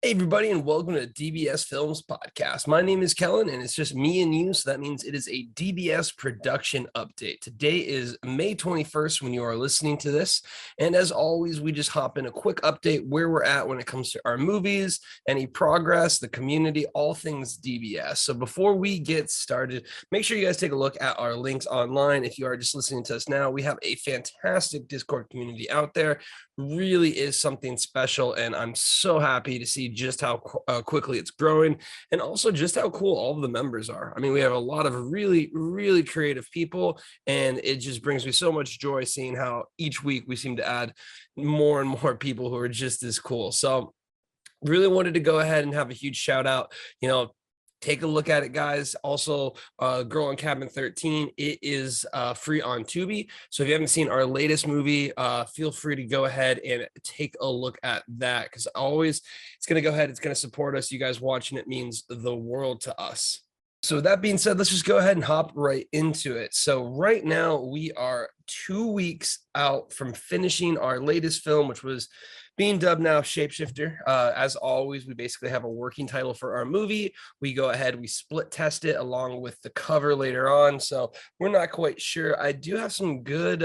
Hey, everybody, and welcome to DBS Films Podcast. My name is Kellen, and it's just me and you, so that means it is a DBS production update. Today is May 21st when you are listening to this, and as always, we just hop in a quick update where we're at when it comes to our movies, any progress, the community, all things DBS. So before we get started, make sure you guys take a look at our links online. If you are just listening to us now, we have a fantastic Discord community out there. Really is something special, and I'm so happy to see just how quickly it's growing, and also just how cool all of the members are. I mean, we have a lot of really creative people, and it just brings me so much joy seeing how each week we seem to add more and more people who are just as cool. So really wanted to go ahead and have a huge shout out. Take a look at it, guys. Also, Girl on Cabin 13, it is free on Tubi. So if you haven't seen our latest movie, feel free to go ahead and take a look at that, because always it's going to go ahead, it's going to support us. You guys watching it means the world to us. So with that being said, let's just go ahead and hop right into it. So right now we are 2 weeks out from finishing our latest film, which was being dubbed now Shapeshifter. As always, we basically have a working title for our movie. We go ahead, we split test it along with the cover later on. So we're not quite sure. I do have some good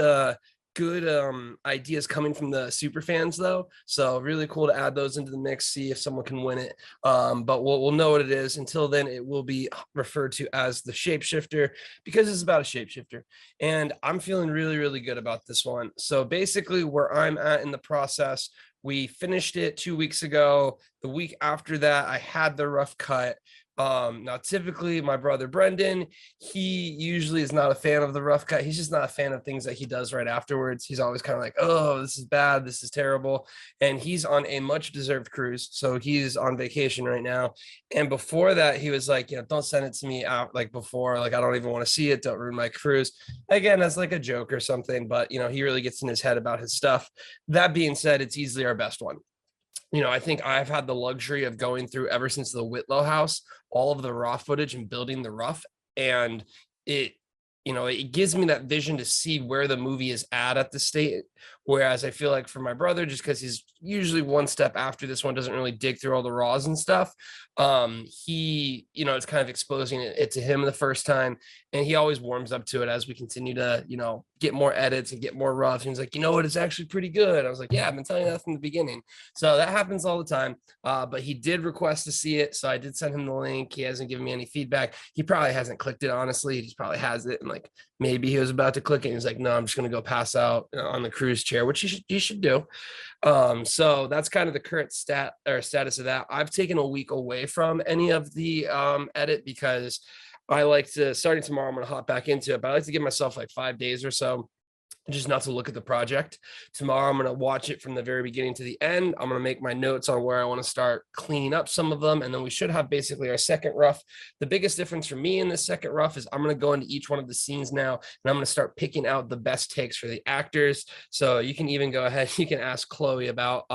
ideas coming from the super fans though, so really cool to add those into the mix, see if someone can win it. But we'll know what it is. Until then, it will be referred to as the Shapeshifter because it's about a shapeshifter, and I'm feeling really good about this one. So basically where I'm at in the process, we finished it 2 weeks ago. The week after that, I had the rough cut. Now typically my brother Brendan, he usually is not a fan of the rough cut. He's just not a fan of things that he does right afterwards. He's always kind of like, oh, this is bad, this is terrible. And he's on a much deserved cruise, so he's on vacation right now. And before that, he was like, don't send it to me out like before, like I don't even want to see it, don't ruin my cruise. Again, that's like a joke or something, but he really gets in his head about his stuff. That being said, it's easily our best one. I think I've had the luxury of going through, ever since the Whitlow house, all of the raw footage and building the rough. And it gives me that vision to see where the movie is at the state. Whereas I feel like for my brother, just because he's usually one step after this one, doesn't really dig through all the raws and stuff. It's kind of exposing it to him the first time. And he always warms up to it as we continue to, get more edits and get more roughs. And he's like, you know what, it's actually pretty good. I was like, yeah, I've been telling you that from the beginning. So that happens all the time. But he did request to see it. So I did send him the link. He hasn't given me any feedback. He probably hasn't clicked it, honestly. He just probably has it. And like, maybe he was about to click it. And he's like, no, I'm just going to go pass out on the cruise chair, which you should do. So that's kind of the current status of that. I've taken a week away from any of the edit because I like to, starting tomorrow, I'm going to hop back into it, but I like to give myself like 5 days or so just not to look at the project. Tomorrow, I'm going to watch it from the very beginning to the end. I'm going to make my notes on where I want to start cleaning up some of them. And then we should have basically our second rough. The biggest difference for me in this second rough is I'm going to go into each one of the scenes now, and I'm going to start picking out the best takes for the actors. So you can even go ahead, you can ask Chloe about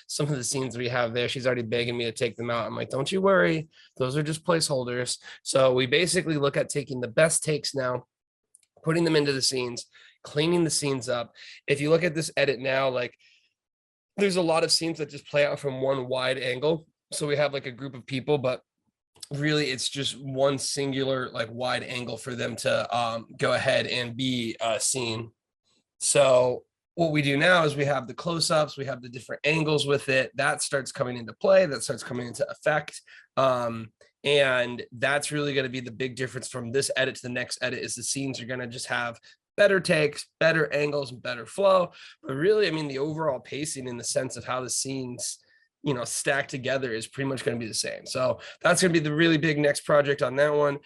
some of the scenes we have there. She's already begging me to take them out. I'm like, don't you worry. Those are just placeholders. So we basically look at taking the best takes now, putting them into the scenes, cleaning the scenes up. If you look at this edit now, like there's a lot of scenes that just play out from one wide angle. So we have like a group of people, but really it's just one singular like wide angle for them to go ahead and be seen. So what we do now is we have the close-ups, we have the different angles with it. That starts coming into play, that starts coming into effect. And that's really going to be the big difference from this edit to the next edit, is the scenes are going to just have better takes, better angles, and better flow. But really, I mean, the overall pacing in the sense of how the scenes, stack together is pretty much going to be the same. So that's going to be the really big next project on that one.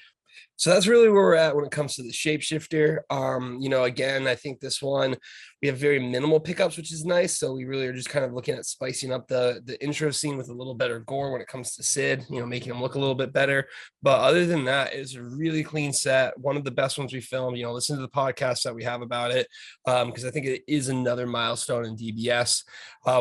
So that's really where we're at when it comes to the Shapeshifter. Again, I think this one, we have very minimal pickups, which is nice. So we really are just kind of looking at spicing up the intro scene with a little better gore when it comes to Sid, making him look a little bit better. But other than that, it's a really clean set. One of the best ones we filmed. Listen to the podcast that we have about it, because I think it is another milestone in DBS.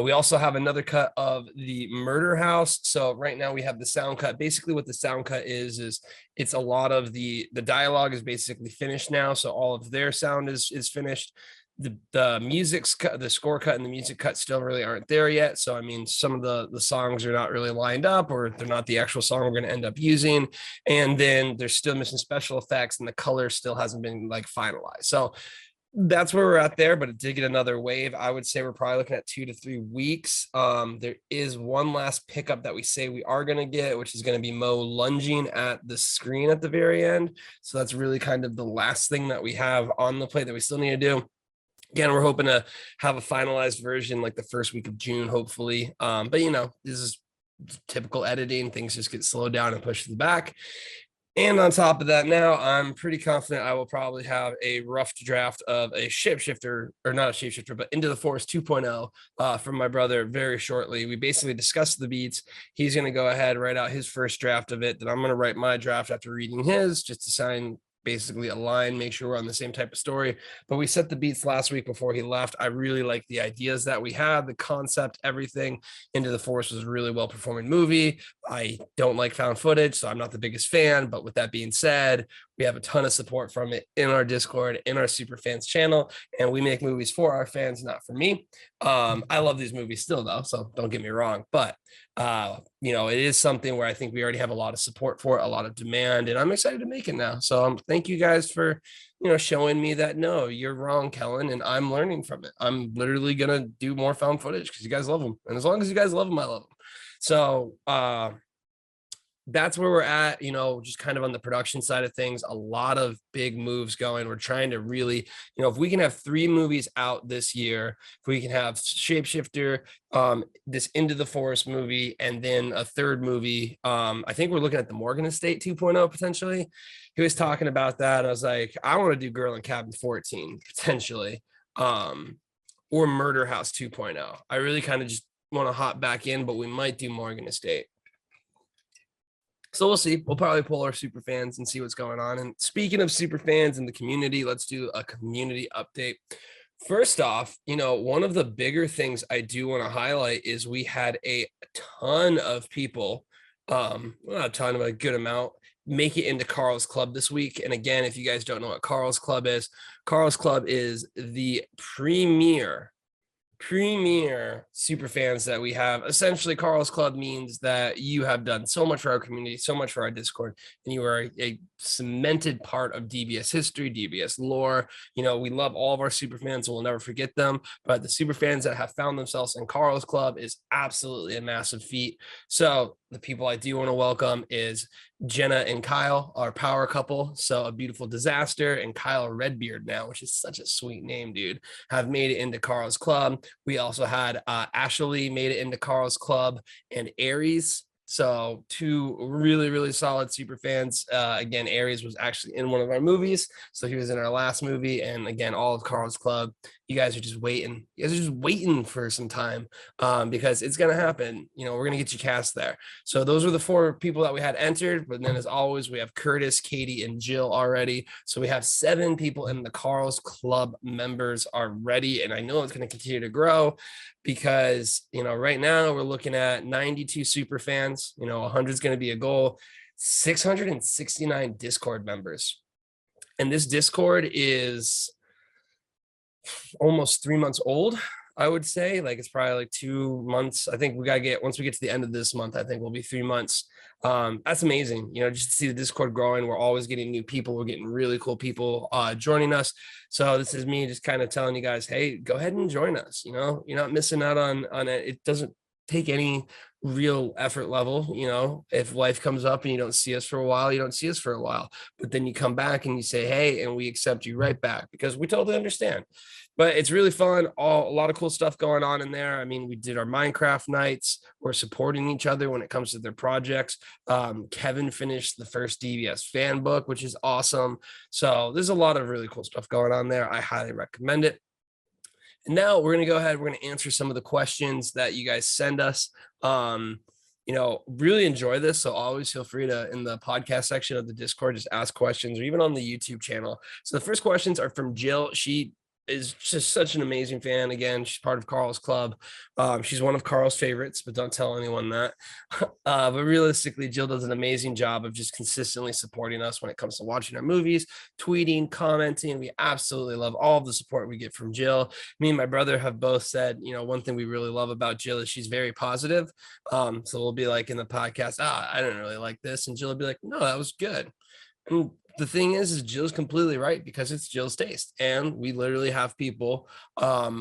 We also have another cut of the murder house. So right now we have the sound cut. Basically what the sound cut is it's a lot of the dialogue is basically finished now. So all of their sound is finished. the music's cut, the score cut and the music cut still really aren't there yet. So I mean, some of the songs are not really lined up, or they're not the actual song we're going to end up using. And then there's still missing special effects, and the color still hasn't been like finalized. So that's where we're at there, but it did get another wave. I would say we're probably looking at 2 to 3 weeks. There is one last pickup that we say we are going to get, which is going to be Mo lunging at the screen at the very end. So that's really kind of the last thing that we have on the plate that we still need to do. Again, we're hoping to have a finalized version like the first week of June, hopefully. But you know, this is typical editing. Things just get slowed down and pushed to the back. And on top of that, now I'm pretty confident I will probably have a rough draft of a shapeshifter, or not a shapeshifter, but Into the Forest 2.0 from my brother very shortly. We basically discussed the beats. He's going to go ahead, write out his first draft of it. Then I'm going to write my draft after reading his, just to sign basically a line, make sure we're on the same type of story. But we set the beats last week before he left. I really like the ideas that we had, the concept, everything. Into the Forest was a really well performing movie. I don't like found footage, so I'm not the biggest fan. But with that being said, we have a ton of support from it in our Discord, in our super fans channel, and we make movies for our fans, not for me. I love these movies still though, so don't get me wrong, but you know, it is something where I think we already have a lot of support for it, a lot of demand, and I'm excited to make it now. So thank you guys for, you know, showing me that no, you're wrong, Kellen, and I'm learning from it. I'm literally gonna do more found footage because you guys love them, and as long as you guys love them, I love them. So that's where we're at, you know, just kind of on the production side of things, a lot of big moves going. We're trying to really, you know, if we can have 3 movies out this year, if we can have Shapeshifter, this Into the Forest movie, and then a third movie, I think we're looking at the Morgan Estate 2.0 potentially. He was talking about that. I was like, I want to do Girl in Cabin 14 potentially, or Murder House 2.0. I really kind of just want to hop back in, but we might do Morgan Estate. So we'll see. We'll probably pull our super fans and see what's going on. And speaking of super fans in the community, let's do a community update. First off, you know, one of the bigger things I do want to highlight is we had a ton of people, not a ton, but a good amount, make it into Carl's Club this week. And again, if you guys don't know what Carl's Club is the premier super fans that we have. Essentially, Carl's Club means that you have done so much for our community, so much for our Discord, and you are a cemented part of DBS history, DBS lore. You know, we love all of our super fans, and we'll never forget them. But the super fans that have found themselves in Carl's Club is absolutely a massive feat. So the people I do want to welcome is Jenna and Kyle, our power couple. So A Beautiful Disaster and Kyle Redbeard now, which is such a sweet name, dude, have made it into Carl's Club. We also had Ashley made it into Carl's Club, and Aries. So 2 really, really solid super fans. Again, Aries was actually in one of our movies. So he was in our last movie. And again, all of Carl's Club. You guys are just waiting. You guys are just waiting for some time because it's going to happen. You know, we're going to get you cast there. So those were the 4 people that we had entered. But then as always, we have Curtis, Katie, and Jill already. So we have 7 people in the Carl's Club members already. And I know it's going to continue to grow because, you know, right now we're looking at 92 super fans. You know, 100 is going to be a goal. 669 Discord members. And this Discord is almost 3 months old, I would say. Like, it's probably like 2 months. I think we got to get, once we get to the end of this month, I think we'll be 3 months. That's amazing. You know, just to see the Discord growing. We're always getting new people. We're getting really cool people joining us. So this is me just kind of telling you guys, hey, go ahead and join us. You know, you're not missing out on it. It doesn't take any real effort level. You know, if life comes up and you don't see us for a while, you don't see us for a while, but then you come back and you say, hey, and we accept you right back because we totally understand. But it's really fun. A lot of cool stuff going on in there. I mean, we did our Minecraft nights. We're supporting each other when it comes to their projects. Kevin finished the first DBS fan book, which is awesome. So there's a lot of really cool stuff going on there. I highly recommend it. And now we're going to go ahead. We're going to answer some of the questions that you guys send us. You know, really enjoy this. So always feel free to, in the podcast section of the Discord, just ask questions, or even on the YouTube channel. So the first questions are from Jill. She is just such an amazing fan. Again, she's part of Carl's club. She's one of Carl's favorites, but don't tell anyone that. But realistically, Jill does an amazing job of just consistently supporting us when it comes to watching our movies, tweeting, commenting. We absolutely love all of the support we get from Jill. Me and my brother have both said, one thing we really love about Jill is she's very positive. So we'll be like in the podcast, I didn't really like this. And Jill will be like, no, that was good. And the thing is Jill's completely right because it's Jill's taste. And we literally have people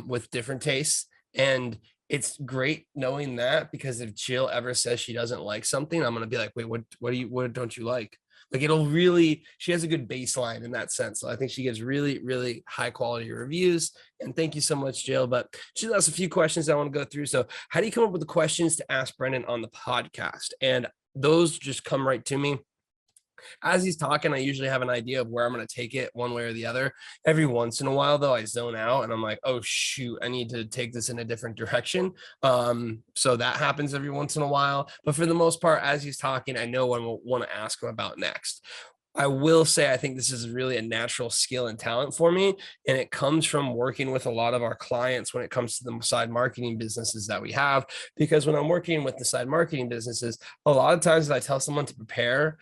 with different tastes. And it's great knowing that, because if Jill ever says she doesn't like something, I'm going to be like, wait, what don't you like? Like she has a good baseline in that sense. So I think she gives really, really high quality reviews. And thank you so much, Jill. But she asked a few questions I want to go through. So how do you come up with the questions to ask Brendan on the podcast? And those just come right to me. As he's talking, I usually have an idea of where I'm going to take it one way or the other. Every once in a while, though, I zone out and I'm like, oh, shoot, I need to take this in a different direction. So that happens every once in a while. But for the most part, as he's talking, I know what I want to ask him about next. I will say, I think this is really a natural skill and talent for me. And it comes from working with a lot of our clients when it comes to the side marketing businesses that we have. Because when I'm working with the side marketing businesses, a lot of times if I tell someone to prepare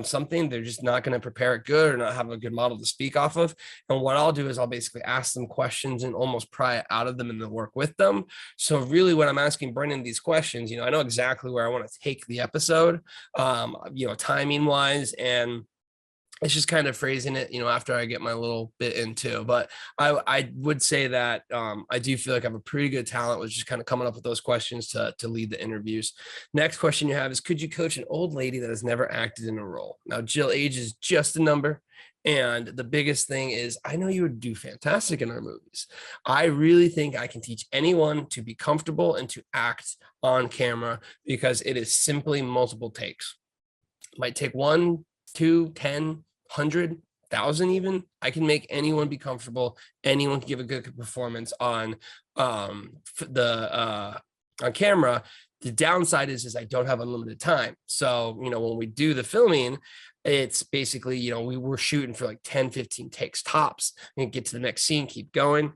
something, they're just not going to prepare it good or not have a good model to speak off of. And what I'll do is I'll basically ask them questions and almost pry it out of them and then work with them. So really when I'm asking Brendan these questions, I know exactly where I want to take the episode, timing wise, and it's just kind of phrasing it, after I get my little bit into. But I would say that I do feel like I have a pretty good talent with just kind of coming up with those questions to lead the interviews. Next question you have is, could you coach an old lady that has never acted in a role? Now, Jill, age is just a number. And the biggest thing is, I know you would do fantastic in our movies. I really think I can teach anyone to be comfortable and to act on camera, because it is simply multiple takes. It might take 1, 2, 10, 100,000 even. I can make anyone be comfortable. Anyone can give a good performance on camera. The downside is I don't have unlimited time. So, when we do the filming, it's basically, we were shooting for like 10, 15 takes tops and get to the next scene, keep going.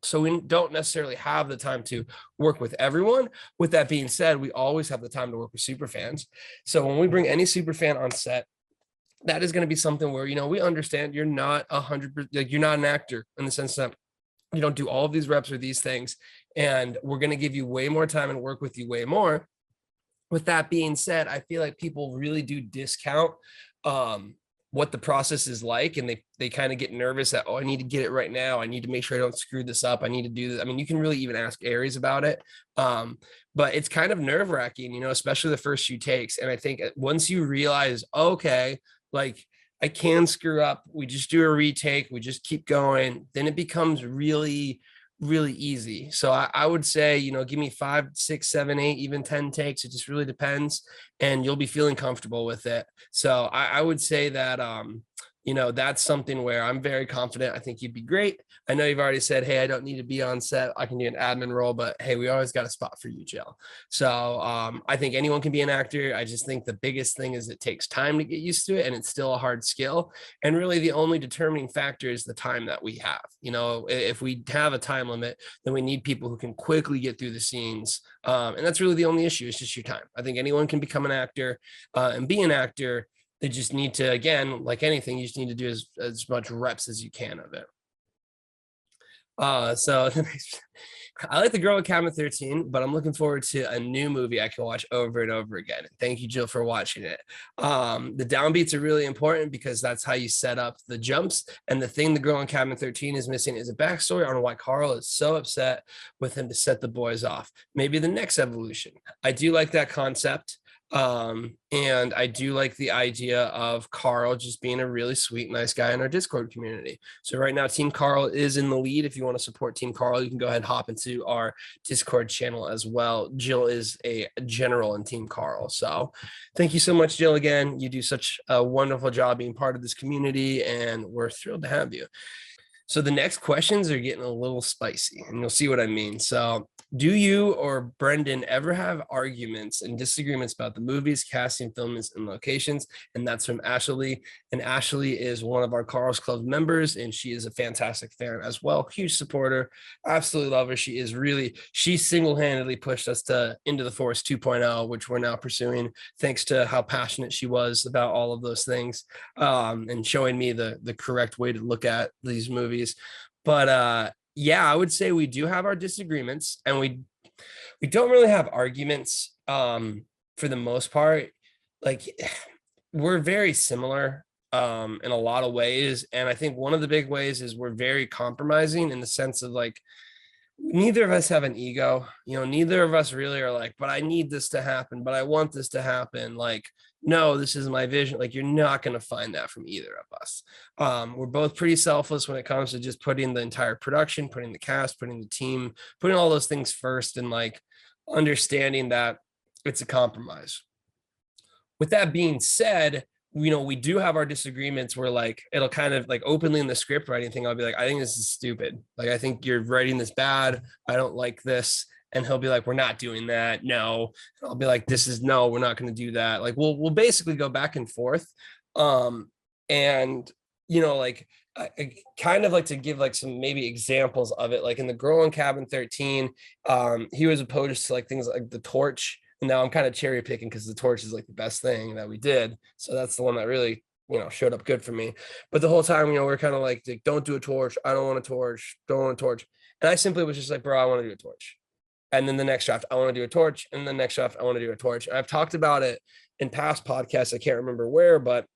So we don't necessarily have the time to work with everyone. With that being said, we always have the time to work with super fans. So when we bring any super fan on set, that is going to be something where, we understand you're not 100%, like you're not an actor in the sense that you don't do all of these reps or these things. And we're going to give you way more time and work with you way more. With that being said, I feel like people really do discount what the process is like. And they kind of get nervous that, I need to get it right now. I need to make sure I don't screw this up. I need to do this. I mean, you can really even ask Aries about it. But it's kind of nerve wracking, especially the first few takes. And I think once you realize, okay, like I can screw up, we just do a retake, we just keep going, then it becomes really, really easy. So I would say, give me 5, 6, 7, 8, even 10 takes. It just really depends, and you'll be feeling comfortable with it. So I would say that, that's something where I'm very confident. I think you'd be great. I know you've already said, hey, I don't need to be on set. I can do an admin role, but hey, we always got a spot for you, Jill. So I think anyone can be an actor. I just think the biggest thing is it takes time to get used to it, and it's still a hard skill. And really the only determining factor is the time that we have. If we have a time limit, then we need people who can quickly get through the scenes. And that's really the only issue. It's just your time. I think anyone can become an actor and be an actor. They just need to, again, like anything, you just need to do as much reps as you can of it. So I like The Girl with Cabin 13, but I'm looking forward to a new movie I can watch over and over again. And thank you, Jill, for watching it. The downbeats are really important because that's how you set up the jumps. And the thing The Girl in Cabin 13 is missing is a backstory on why Carl is so upset with him to set the boys off. Maybe the next evolution. I do like that concept. And I do like the idea of Carl just being a really sweet, nice guy in our Discord community. So right now, Team Carl is in the lead. If you want to support Team Carl, you can go ahead and hop into our Discord channel as well. Jill is a general in Team Carl. So thank you so much, Jill. Again, you do such a wonderful job being part of this community, and we're thrilled to have you. So the next questions are getting a little spicy, and you'll see what I mean. So, do you or Brendan ever have arguments and disagreements about the movies, casting, films, and locations? And that's from Ashley. And Ashley is one of our Carl's Club members, and she is a fantastic fan as well. Huge supporter. Absolutely love her. She single-handedly pushed us to Into the Forest 2.0, which we're now pursuing, thanks to how passionate she was about all of those things, and showing me the correct way to look at these movies. But yeah, I would say we do have our disagreements, and we don't really have arguments for the most part. Like, we're very similar in a lot of ways, and I think one of the big ways is we're very compromising in the sense of like, neither of us have an ego. Neither of us really are like, but I need this to happen, but I want this to happen. Like, no, this is my vision. Like, you're not going to find that from either of us. We're both pretty selfless when it comes to just putting the entire production, putting the cast, putting the team, putting all those things first, and like understanding that it's a compromise. With that being said, we do have our disagreements where like it'll kind of like openly in the script writing thing, I'll be like, I think this is stupid. Like, I think you're writing this bad. I don't like this. And he'll be like, we're not doing that. No. And I'll be like, no, we're not going to do that. Like, we'll basically go back and forth. And like, I kind of like to give like some maybe examples of it. Like in The Girl in Cabin 13, he was opposed to like things like the torch. And now I'm kind of cherry picking because the torch is like the best thing that we did. So that's the one that really, showed up good for me. But the whole time, we're kind of like, don't do a torch. I don't want a torch. Don't want a torch. And I simply was just like, bro, I want to do a torch. And then the next draft, I want to do a torch. And the next draft, I want to do a torch. And I've talked about it in past podcasts. I can't remember where, but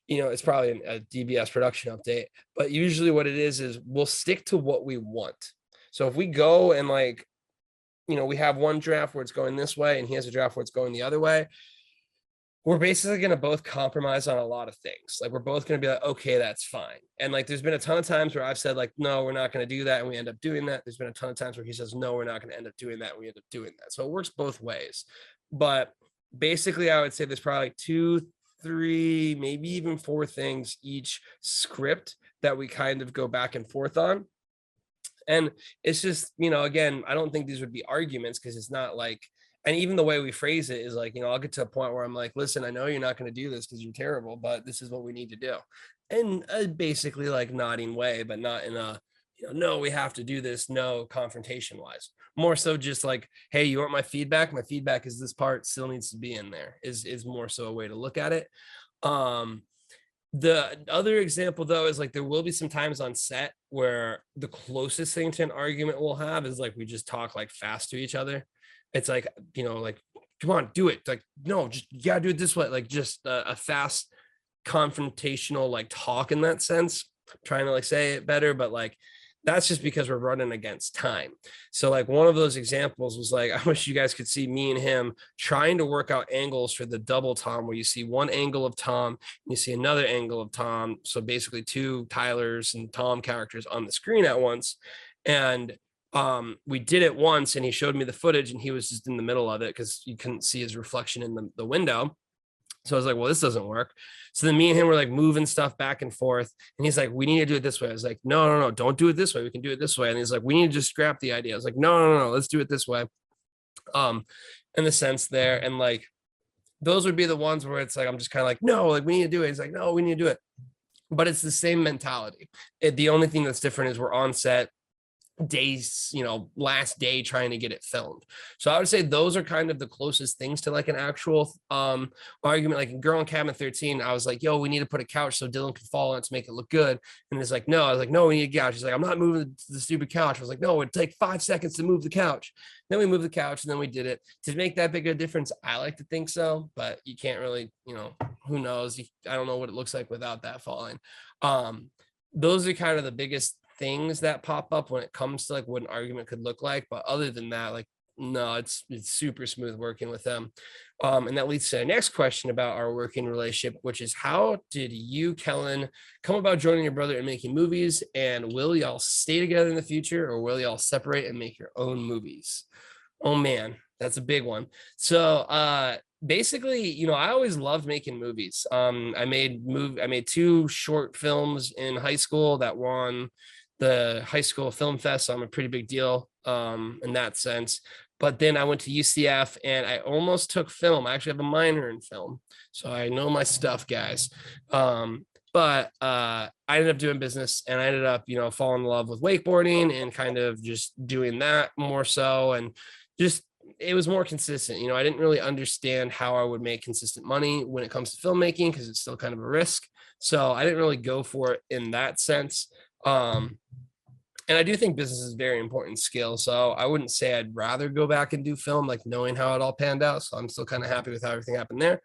it's probably a DBS production update. But usually what it is we'll stick to what we want. So if we go and like, we have one draft where it's going this way and he has a draft where it's going the other way, we're basically going to both compromise on a lot of things. Like, we're both going to be like, okay, that's fine. And like, there's been a ton of times where I've said like, no, we're not going to do that. And we end up doing that. There's been a ton of times where he says, no, we're not going to end up doing that. And we end up doing that. So it works both ways. But basically I would say there's probably like 2, 3, maybe even 4 things each script that we kind of go back and forth on. And it's just, again, I don't think these would be arguments because it's not like, and even the way we phrase it is like, I'll get to a point where I'm like, listen, I know you're not going to do this because you're terrible, but this is what we need to do. And basically like nodding way, but not in a, no, we have to do this. No, confrontation wise, more so just like, hey, you want my feedback? My feedback is this part still needs to be in there is more so a way to look at it. The other example though is like there will be some times on set where the closest thing to an argument we'll have is like we just talk like fast to each other. It's like, like, come on, do it. Like, no, just you gotta do it this way. Like just a fast confrontational like talk in that sense. I'm trying to like say it better, but like that's just because we're running against time. So like one of those examples was like, I wish you guys could see me and him trying to work out angles for the double Tom, where you see one angle of Tom, and you see another angle of Tom. So basically 2 Tylers and Tom characters on the screen at once. And we did it once and he showed me the footage and he was just in the middle of it because you couldn't see his reflection in the window. So I was like, well, this doesn't work. So then me and him were like moving stuff back and forth. And he's like, we need to do it this way. I was like, no, don't do it this way. We can do it this way. And he's like, we need to just scrap the idea. I was like, no, let's do it this way. In the sense there. And like, those would be the ones where it's like, I'm just kind of like, no, like we need to do it. He's like, no, we need to do it. But it's the same mentality. The only thing that's different is we're on set days, last day trying to get it filmed. So I would say those are kind of the closest things to like an actual argument. Like in Girl in Cabin 13, I was like, yo, we need to put a couch so Dylan can fall on it to make it look good. And it's like, no, I was like, no, we need a couch. He's like, I'm not moving the stupid couch. I was like, no, it'd take 5 seconds to move the couch. Then we moved the couch and then we did it. To make that big a difference, I like to think so, but you can't really, who knows? I don't know what it looks like without that falling. Those are kind of the biggest things that pop up when it comes to like what an argument could look like. But other than that, like, no, it's super smooth working with them. And that leads to the next question about our working relationship, which is how did you, Kellen, come about joining your brother and making movies? And will y'all stay together in the future or will y'all separate and make your own movies? Oh man, that's a big one. So basically, I always loved making movies. I made 2 short films in high school that won the high school film fest, so I'm a pretty big deal in that sense. But then I went to UCF and I almost took film. I actually have a minor in film, so I know my stuff, guys. But I ended up doing business, and I ended up, falling in love with wakeboarding and kind of just doing that more so. And just, it was more consistent. I didn't really understand how I would make consistent money when it comes to filmmaking because it's still kind of a risk. So I didn't really go for it in that sense. And I do think business is a very important skill. So I wouldn't say I'd rather go back and do film, like knowing how it all panned out. So I'm still kind of happy with how everything happened there.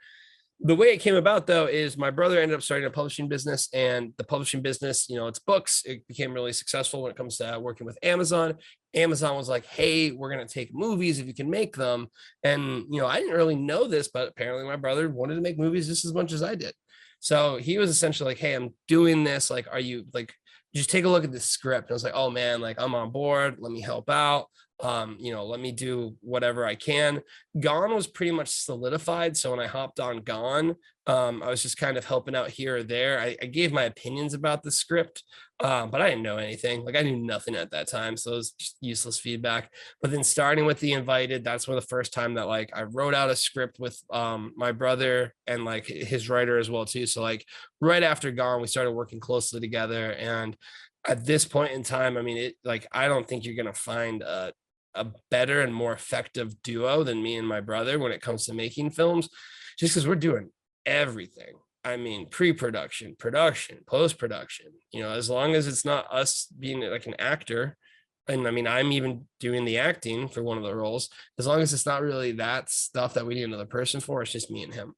The way it came about, though, is my brother ended up starting a publishing business, and the publishing business, it's books. It became really successful when it comes to working with Amazon. Amazon was like, hey, we're going to take movies if you can make them. And, I didn't really know this, but apparently my brother wanted to make movies just as much as I did. So he was essentially like, hey, I'm doing this. Like, are you like, just take a look at the script. And I was like, oh man, like I'm on board. Let me help out. Let me do whatever I can. Gone was pretty much solidified. So when I hopped on Gone, I was just kind of helping out here or there. I gave my opinions about the script, but I didn't know anything. Like I knew nothing at that time. So it was just useless feedback. But then starting with The Invited, that's where the first time that like I wrote out a script with my brother and like his writer as well too. So like right after Gone, we started working closely together. And at this point in time, I mean, I don't think you're gonna find a better and more effective duo than me and my brother when it comes to making films, just because we're doing everything. I mean, pre-production, production, post-production, as long as it's not us being like an actor. And I mean, I'm even doing the acting for one of the roles. As long as it's not really that stuff that we need another person for, it's just me and him.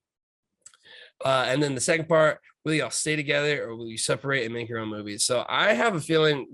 And then the second part, will y'all stay together or will you separate and make your own movies? So I have a feeling,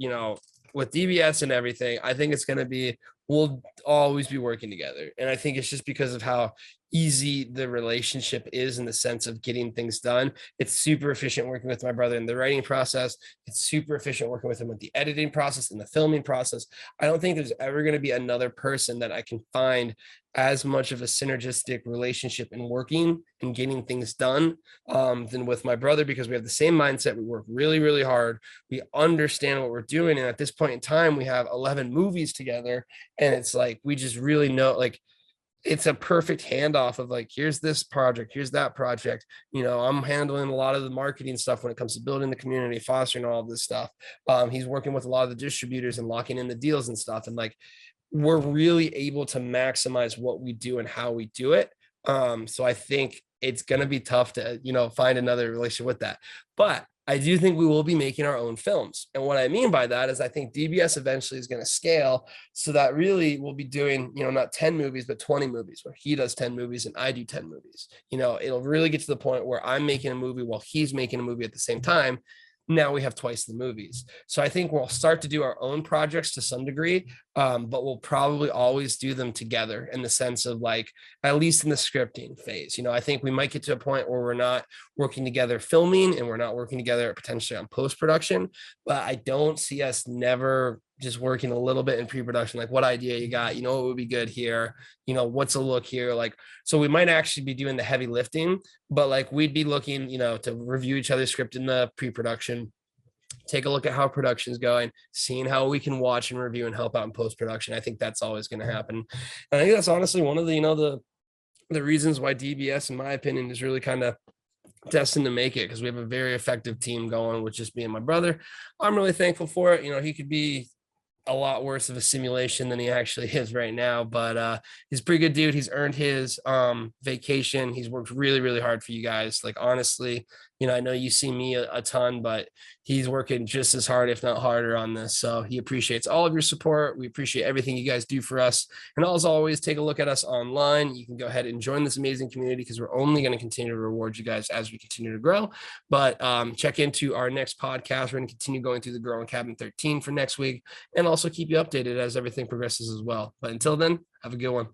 with DBS and everything, I think it's going to be, we'll always be working together. And I think it's just because of how easy the relationship is in the sense of getting things done. It's super efficient working with my brother in the writing process. It's super efficient working with him with the editing process and the filming process. I don't think there's ever going to be another person that I can find as much of a synergistic relationship in working and getting things done than with my brother, because we have the same mindset. We work really, really hard. We understand what we're doing. And at this point in time, we have 11 movies together. And it's like, we just really know, like, it's a perfect handoff of like, here's this project, here's that project. I'm handling a lot of the marketing stuff when it comes to building the community, fostering all of this stuff. He's working with a lot of the distributors and locking in the deals and stuff. And like, we're really able to maximize what we do and how we do it. So I think it's going to be tough to, find another relationship with that. But I do think we will be making our own films. And what I mean by that is I think DBS eventually is going to scale so that really we'll be doing, not 10 movies, but 20 movies, where he does 10 movies and I do 10 movies. It'll really get to the point where I'm making a movie while he's making a movie at the same time. Now we have twice the movies. So I think we'll start to do our own projects to some degree, but we'll probably always do them together in the sense of like, at least in the scripting phase. I think we might get to a point where we're not working together filming and we're not working together potentially on post-production, but I don't see us never just working a little bit in pre-production. Like, what idea you got? What would be good here? What's a look here? Like, so we might actually be doing the heavy lifting, but like we'd be looking, to review each other's script in the pre-production, take a look at how production's going, seeing how we can watch and review and help out in post-production. I think that's always going to happen. And I think that's honestly one of the, the reasons why DBS, in my opinion, is really kind of destined to make it, because we have a very effective team going with just me and my brother. I'm really thankful for it. He could be a lot worse of a simulation than he actually is right now, but he's a pretty good dude. He's earned his vacation. He's worked really, really hard for you guys. Like, honestly, I know you see me a ton, but he's working just as hard, if not harder, on this. So he appreciates all of your support. We appreciate everything you guys do for us. And as always, take a look at us online. You can go ahead and join this amazing community, because we're only going to continue to reward you guys as we continue to grow. But check into our next podcast. We're going to continue going through the Growing Cabin 13 for next week, and also keep you updated as everything progresses as well. But until then, have a good one.